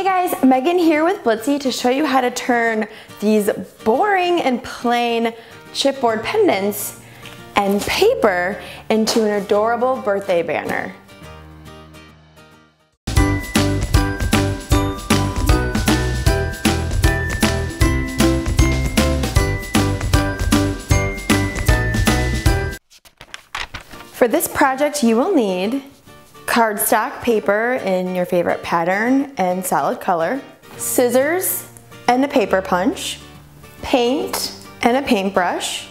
Hey guys, Megan here with Blitsy to show you how to turn these boring and plain chipboard pendants and paper into an adorable birthday banner. For this project you will need cardstock paper in your favorite pattern and solid color, scissors and a paper punch, paint and a paintbrush,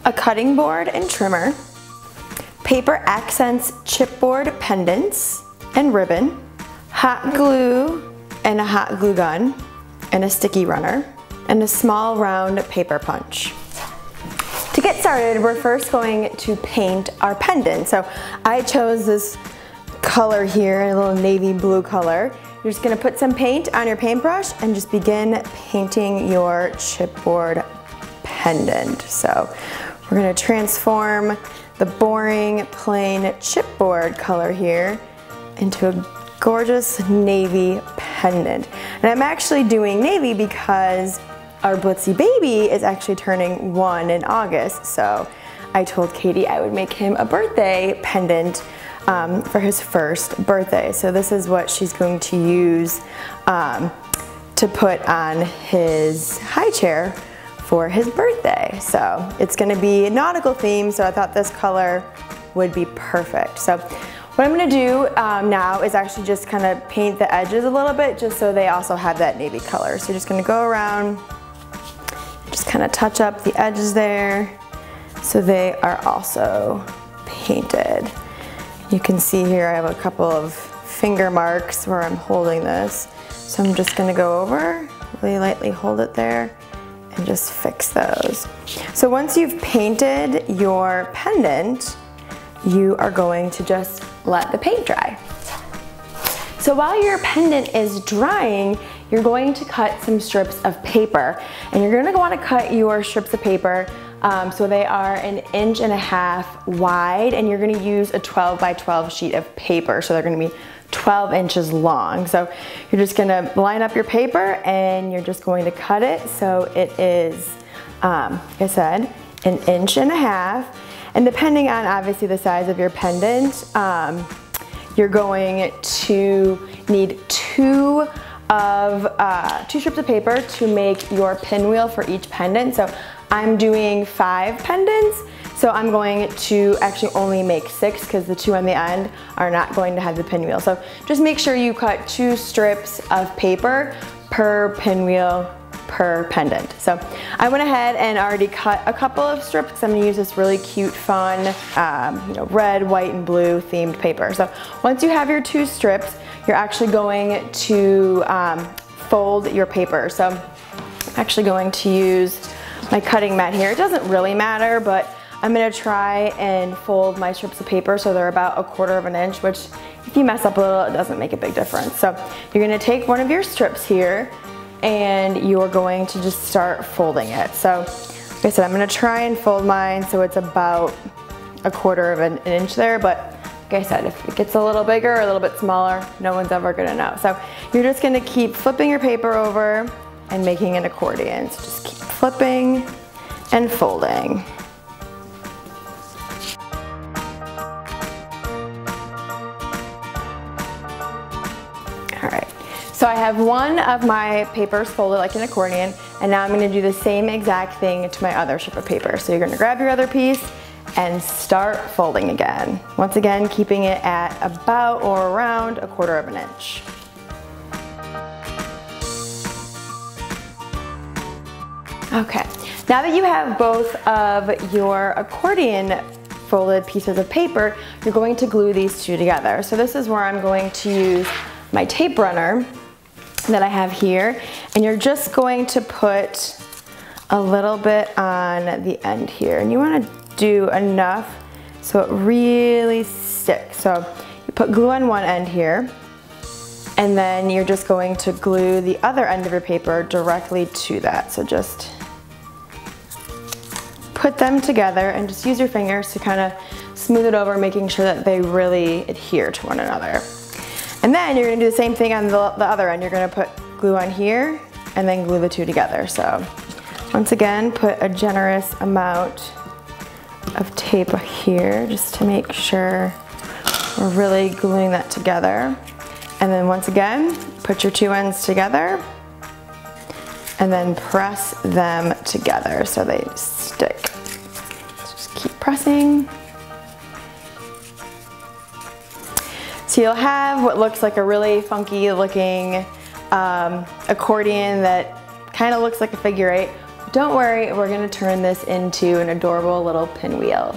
a cutting board and trimmer, paper accents chipboard pendants and ribbon, hot glue and a hot glue gun, and a sticky runner, and a small round paper punch. To get started, we're first going to paint our pendant. So I chose this color here, a little navy blue color. You're just gonna put some paint on your paintbrush and just begin painting your chipboard pendant. So we're gonna transform the boring, plain chipboard color here into a gorgeous navy pendant. And I'm actually doing navy because our Blitsy baby is actually turning 1 in August, so I told Katie I would make him a birthday pendant for his first birthday. So this is what she's going to use to put on his high chair for his birthday. So it's gonna be nautical theme, so I thought this color would be perfect. So what I'm gonna do now is actually just kind of paint the edges a little bit just so they also have that navy color. So you're just gonna go around, just kind of touch up the edges there so they are also painted. You can see here I have a couple of finger marks where I'm holding this. So I'm just gonna go over, really lightly hold it there and just fix those. So once you've painted your pendant, you are going to just let the paint dry. So while your pendant is drying, you're going to cut some strips of paper, and you're gonna want to cut your strips of paper so they are 1.5 inches wide, and you're gonna use a 12 by 12 sheet of paper, so they're gonna be 12 inches long. So you're just gonna line up your paper and you're just going to cut it so it is, like I said, 1.5 inches. And depending on obviously the size of your pendant, you're going to need two strips of paper to make your pinwheel for each pendant. So I'm doing 5 pendants, so I'm going to actually only make 6 because the 2 on the end are not going to have the pinwheel. So just make sure you cut 2 strips of paper per pinwheel per pendant. So I went ahead and already cut a couple of strips because I'm going to use this really cute, fun, red, white, and blue themed paper. So once you have your 2 strips, you're actually going to fold your paper. So I'm actually going to use my cutting mat here. It doesn't really matter, but I'm going to try and fold my strips of paper so they're about 1/4 inch, which if you mess up a little, it doesn't make a big difference. So you're going to take one of your strips here and you're going to just start folding it. So like I said, I'm going to try and fold mine so it's about 1/4 inch there, but like I said, if it gets a little bigger or a little bit smaller, no one's ever going to know. So you're just going to keep flipping your paper over and making an accordion. So just keep flipping and folding. Alright, so I have one of my papers folded like an accordion, and now I'm going to do the same exact thing to my other strip of paper. So you're going to grab your other piece and start folding again. Once again, keeping it at about or around 1/4 inch. Okay, now that you have both of your accordion folded pieces of paper, you're going to glue these two together. So this is where I'm going to use my tape runner that I have here, and you're just going to put a little bit on the end here, and you want to do enough so it really sticks. So you put glue on one end here, and then you're just going to glue the other end of your paper directly to that. So just put them together and just use your fingers to kind of smooth it over, making sure that they really adhere to one another. And And then you're gonna do the same thing on the other end. You're gonna put glue on here and then glue the two together. So once again, put a generous amount of tape here just to make sure we're really gluing that together. And then once again, put your two ends together and then press them together so they stick. Just keep pressing. So you'll have what looks like a really funky looking accordion that kind of looks like a figure eight. Don't worry, we're gonna turn this into an adorable little pinwheel.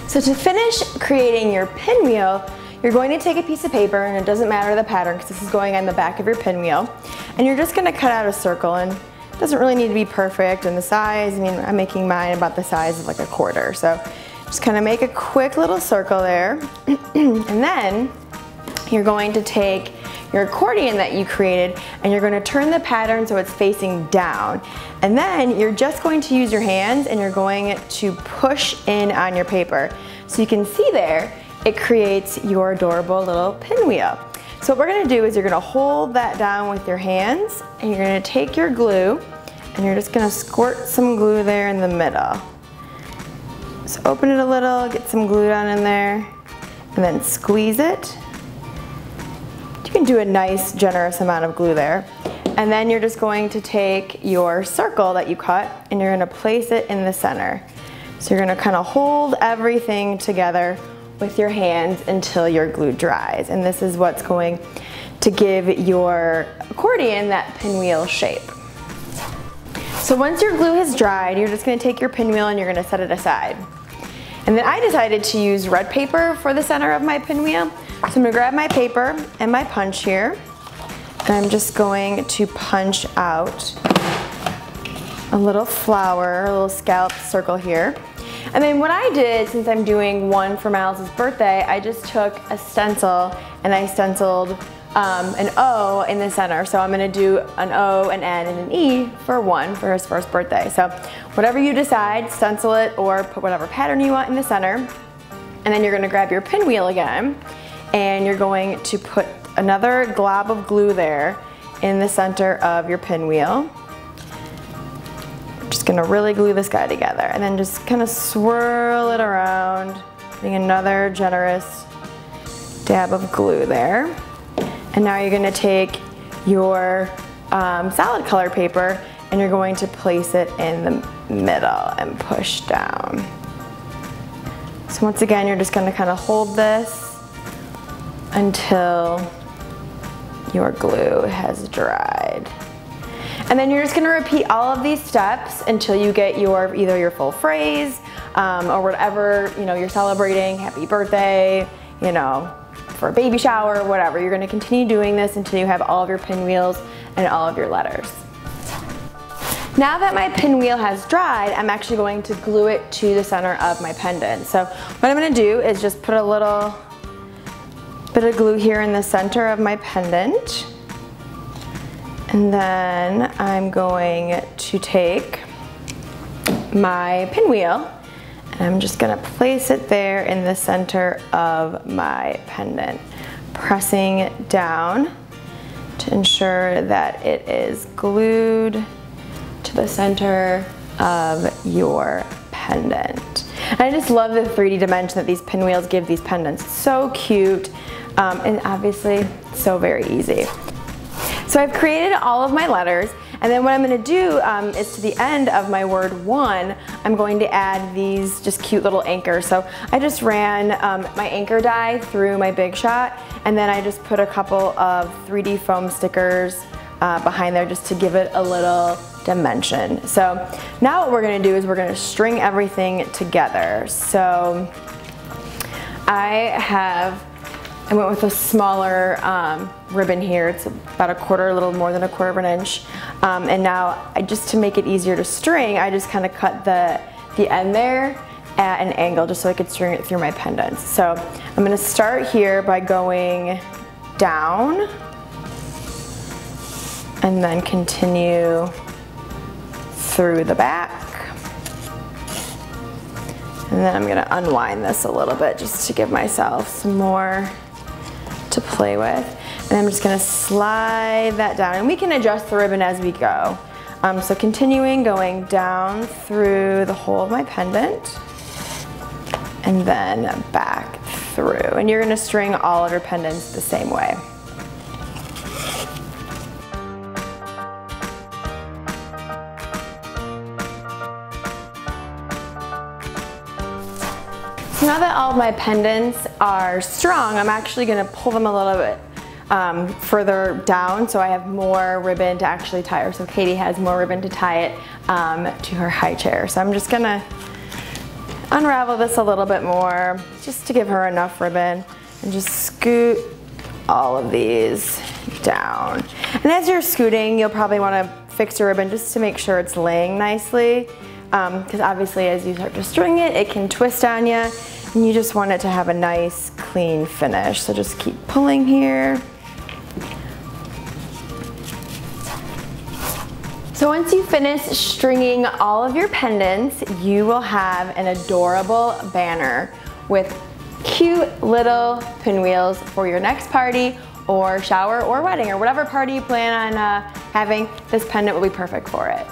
So to finish creating your pinwheel, you're going to take a piece of paper, and it doesn't matter the pattern because this is going on the back of your pinwheel, and you're just gonna cut out a circle, and it doesn't really need to be perfect. And the size, I mean, I'm making mine about the size of like a quarter, so just kind of make a quick little circle there. And then you're going to take your accordion that you created and you're going to turn the pattern so it's facing down. And then you're just going to use your hands and you're going to push in on your paper. So you can see there, it creates your adorable little pinwheel. So what we're going to do is you're going to hold that down with your hands and you're going to take your glue and you're just going to squirt some glue there in the middle. So open it a little, get some glue down in there, and then squeeze it. You can do a nice generous amount of glue there. And then you're just going to take your circle that you cut and you're going to place it in the center. So you're going to kind of hold everything together with your hands until your glue dries. And this is what's going to give your accordion that pinwheel shape. So once your glue has dried, you're just going to take your pinwheel and you're going to set it aside. And then I decided to use red paper for the center of my pinwheel. So I'm going to grab my paper and my punch here, and I'm just going to punch out a little flower, a little scalloped circle here. And then what I did, since I'm doing one for Miles's birthday, I just took a stencil and I stenciled an O in the center. So I'm going to do an O, an N, and an E for one for his first birthday. So whatever you decide, stencil it or put whatever pattern you want in the center. And then you're going to grab your pinwheel again and you're going to put another glob of glue there in the center of your pinwheel. Just going to really glue this guy together and then just kind of swirl it around, putting another generous dab of glue there. And now you're going to take your solid color paper and you're going to place it in the middle and push down. So once again, you're just going to kind of hold this until your glue has dried. And then you're just going to repeat all of these steps until you get your either your full phrase or whatever you're celebrating, happy birthday, for a baby shower, whatever. You're going to continue doing this until you have all of your pinwheels and all of your letters. Now that my pinwheel has dried, I'm actually going to glue it to the center of my pendant. So what I'm going to do is just put a little bit of glue here in the center of my pendant. And then I'm going to take my pinwheel and I'm just going to place it there in the center of my pendant, pressing down to ensure that it is glued to the center of your pendant. And I just love the 3D dimension that these pinwheels give these pendants. It's so cute and obviously so very easy. So I've created all of my letters, and then what I'm going to do is to the end of my word one, I'm going to add these just cute little anchors. So I just ran my anchor die through my Big Shot, and then I just put a couple of 3D foam stickers behind there just to give it a little dimension. So now what we're going to do is we're going to string everything together. So I went with a smaller ribbon here. It's about a little more than a quarter of an inch. And now, just to make it easier to string, I just kind of cut the end there at an angle just so I could string it through my pendants. So I'm going to start here by going down and then continue through the back. And then I'm going to unwind this a little bit just to give myself some more to play with. And I'm just gonna slide that down, and we can adjust the ribbon as we go. So continuing, going down through the whole of my pendant, and then back through. And you're gonna string all of your pendants the same way. So now that all of my pendants are strong, I'm actually gonna pull them a little bit further down so I have more ribbon to actually tie her. So Katie has more ribbon to tie it to her high chair. So I'm just gonna unravel this a little bit more just to give her enough ribbon and just scoot all of these down. And as you're scooting, you'll probably wanna fix your ribbon just to make sure it's laying nicely. Because obviously as you start to string it, it can twist on you, and you just want it to have a nice clean finish. So just keep pulling here. So once you finish stringing all of your pendants, you will have an adorable banner with cute little pinwheels for your next party or shower or wedding or whatever party you plan on having. This pendant will be perfect for it.